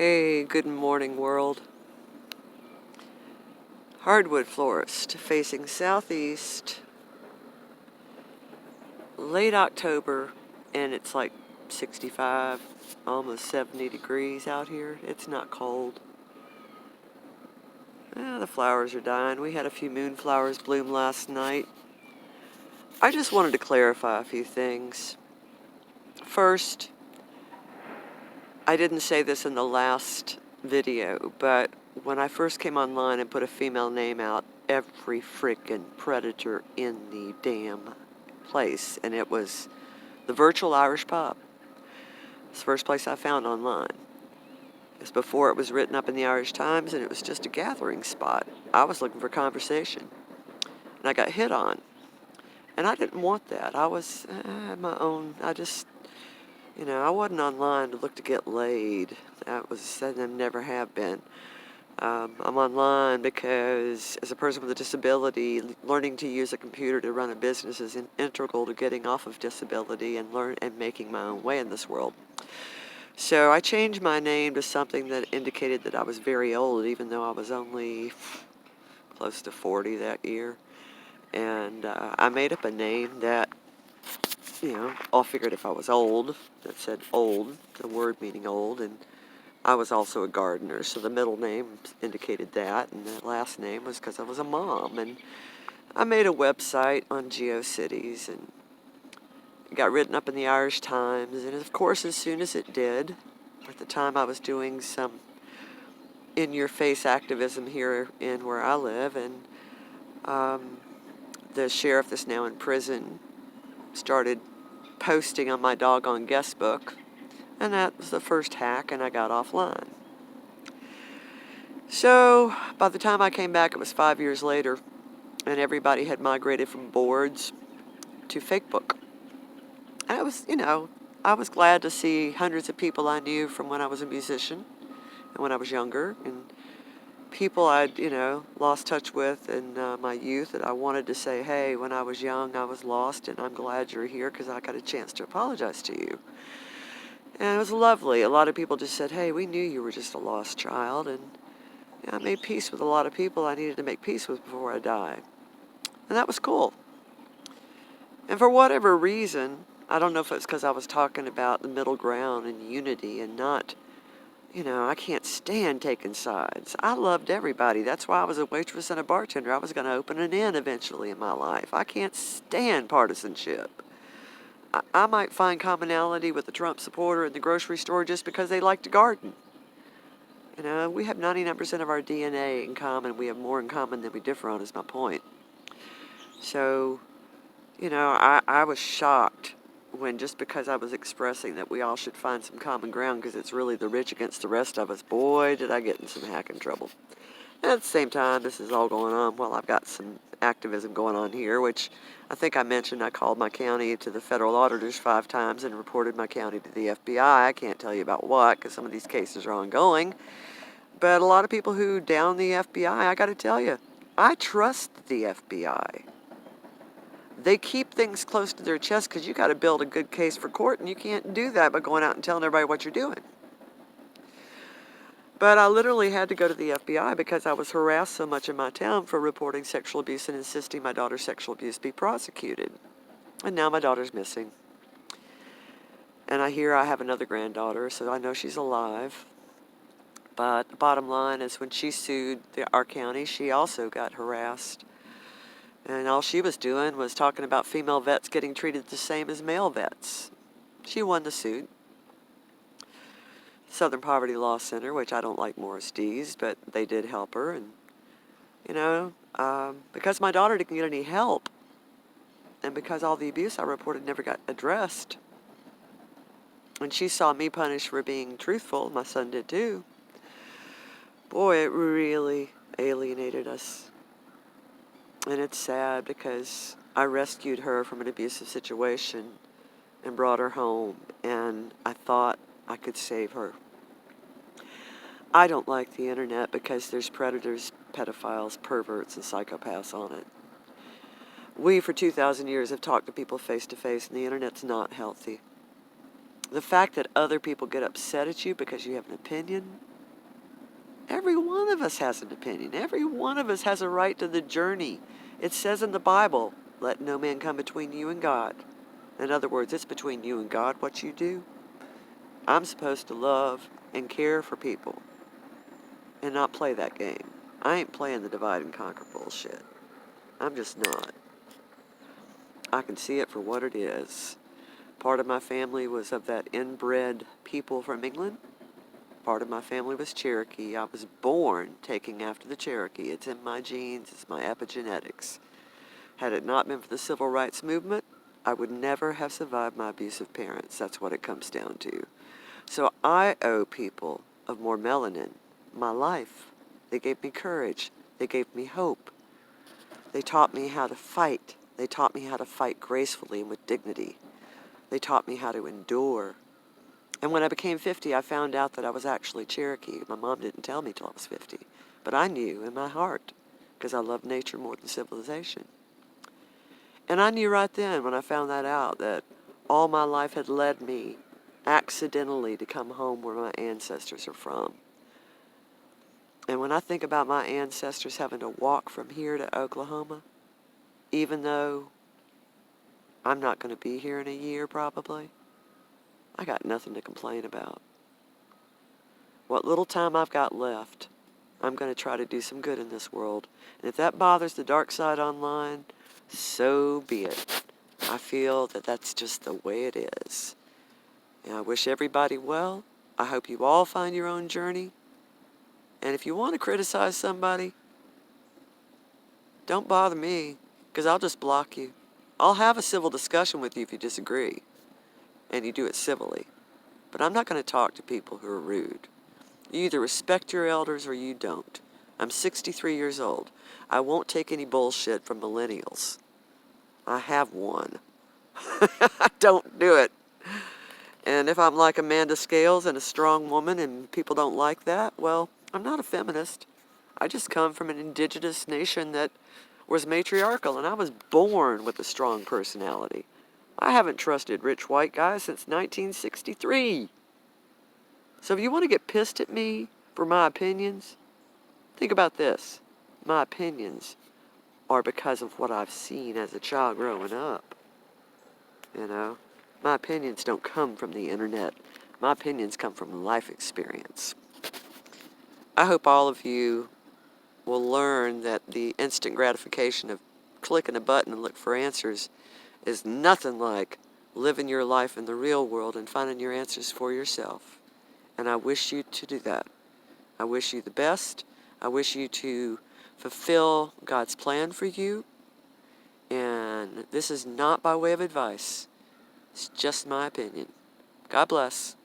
Hey, good morning, world. Hardwood florist facing southeast, late October, and it's like 65, almost 70 degrees out here. It's not cold. The flowers are dying. We had a few moonflowers bloom last night. I just wanted to clarify a few things. First, I didn't say this in the last video, but when I first came online and put a female name out, every freaking predator in the damn place, and it was the virtual Irish pub. It's the first place I found online. It's before it was written up in the Irish Times, and it was just a gathering spot. I was looking for conversation, and I got hit on. And I didn't want that. I was my own, I wasn't online to look to get laid. I never have been. I'm online because, as a person with a disability, learning to use a computer to run a business is integral to getting off of disability and making my own way in this world. So I changed my name to something that indicated that I was very old, even though I was only close to 40 that year. And I made up a name that, all figured if I was old, that said old, the word meaning old, and I was also a gardener, so the middle name indicated that, and the last name was because I was a mom. And I made a website on GeoCities, and it got written up in the Irish Times, and of course, as soon as it did, at the time I was doing some in-your-face activism here in where I live, and the sheriff that's now in prison started posting on my doggone guest book, and that was the first hack, and I got offline. So by the time I came back, it was 5 years later, and everybody had migrated from boards to Fakebook. And I was glad to see hundreds of people I knew from when I was a musician and when I was younger, and people I'd, lost touch with in my youth that I wanted to say, hey, when I was young, I was lost, and I'm glad you're here because I got a chance to apologize to you. And it was lovely. A lot of people just said, hey, we knew you were just a lost child, and I made peace with a lot of people I needed to make peace with before I died. And that was cool. And for whatever reason, I don't know if it's because I was talking about the middle ground and unity and not, I can't stand taking sides. I loved everybody. That's why I was a waitress and a bartender. I was going to open an inn eventually in my life. I can't stand partisanship. I might find commonality with a Trump supporter in the grocery store just because they like to garden. We have 99% of our DNA in common. We have more in common than we differ on, is my point. So, I was shocked when, just because I was expressing that we all should find some common ground because it's really the rich against the rest of us, boy, did I get in some hacking trouble. And at the same time, this is all going on while I've got some activism going on here, which I think I mentioned. I called my county to the federal auditors 5 times and reported my county to the FBI. I can't tell you about what, because some of these cases are ongoing. But a lot of people who down the FBI, I got to tell you, I trust the FBI. They keep things close to their chest because you got to build a good case for court, and you can't do that by going out and telling everybody what you're doing. But I literally had to go to the FBI because I was harassed so much in my town for reporting sexual abuse and insisting my daughter's sexual abuse be prosecuted. And now my daughter's missing. And I hear I have another granddaughter, so I know she's alive. But the bottom line is, when she sued our county, she also got harassed. And all she was doing was talking about female vets getting treated the same as male vets. She won the suit. Southern Poverty Law Center, which I don't like Morris Dees, but they did help her. And, because my daughter didn't get any help, and because all the abuse I reported never got addressed, and she saw me punished for being truthful, my son did too, boy, it really alienated us. And it's sad because I rescued her from an abusive situation and brought her home, and I thought I could save her. I don't like the internet because there's predators, pedophiles, perverts, and psychopaths on it. We, for 2,000 years, have talked to people face to face, and the internet's not healthy. The fact that other people get upset at you because you have an opinion, every one of us has an opinion. Every one of us has a right to the journey. It says in the Bible, let no man come between you and God. In other words, it's between you and God what you do. I'm supposed to love and care for people and not play that game. I ain't playing the divide and conquer bullshit. I'm just not. I can see it for what it is. Part of my family was of that inbred people from England. Part of my family was Cherokee. I was born taking after the Cherokee. It's in my genes. It's my epigenetics. Had it not been for the civil rights movement, I would never have survived my abusive parents. That's what it comes down to. So I owe people of more melanin my life. They gave me courage. They gave me hope. They taught me how to fight. They taught me how to fight gracefully and with dignity. They taught me how to endure. And when I became 50, I found out that I was actually Cherokee. My mom didn't tell me till I was 50. But I knew in my heart, because I love nature more than civilization. And I knew right then when I found that out that all my life had led me accidentally to come home where my ancestors are from. And when I think about my ancestors having to walk from here to Oklahoma, even though I'm not going to be here in a year probably, I got nothing to complain about. What little time I've got left, I'm going to try to do some good in this world. And if that bothers the dark side online, so be it. I feel that that's just the way it is. And I wish everybody well. I hope you all find your own journey. And if you want to criticize somebody, don't bother me, because I'll just block you. I'll have a civil discussion with you if you disagree, and you do it civilly. But I'm not going to talk to people who are rude. You either respect your elders or you don't. I'm 63 years old. I won't take any bullshit from millennials. I have one. I don't do it. And if I'm like Amanda Scales and a strong woman and people don't like that, well, I'm not a feminist. I just come from an indigenous nation that was matriarchal, and I was born with a strong personality. I haven't trusted rich white guys since 1963. So if you want to get pissed at me for my opinions, think about this. My opinions are because of what I've seen as a child growing up. You know? My opinions don't come from the internet. My opinions come from life experience. I hope all of you will learn that the instant gratification of clicking a button and look for answers is nothing like living your life in the real world and finding your answers for yourself. And I wish you to do that. I wish you the best. I wish you to fulfill God's plan for you. And this is not by way of advice. It's just my opinion. God bless.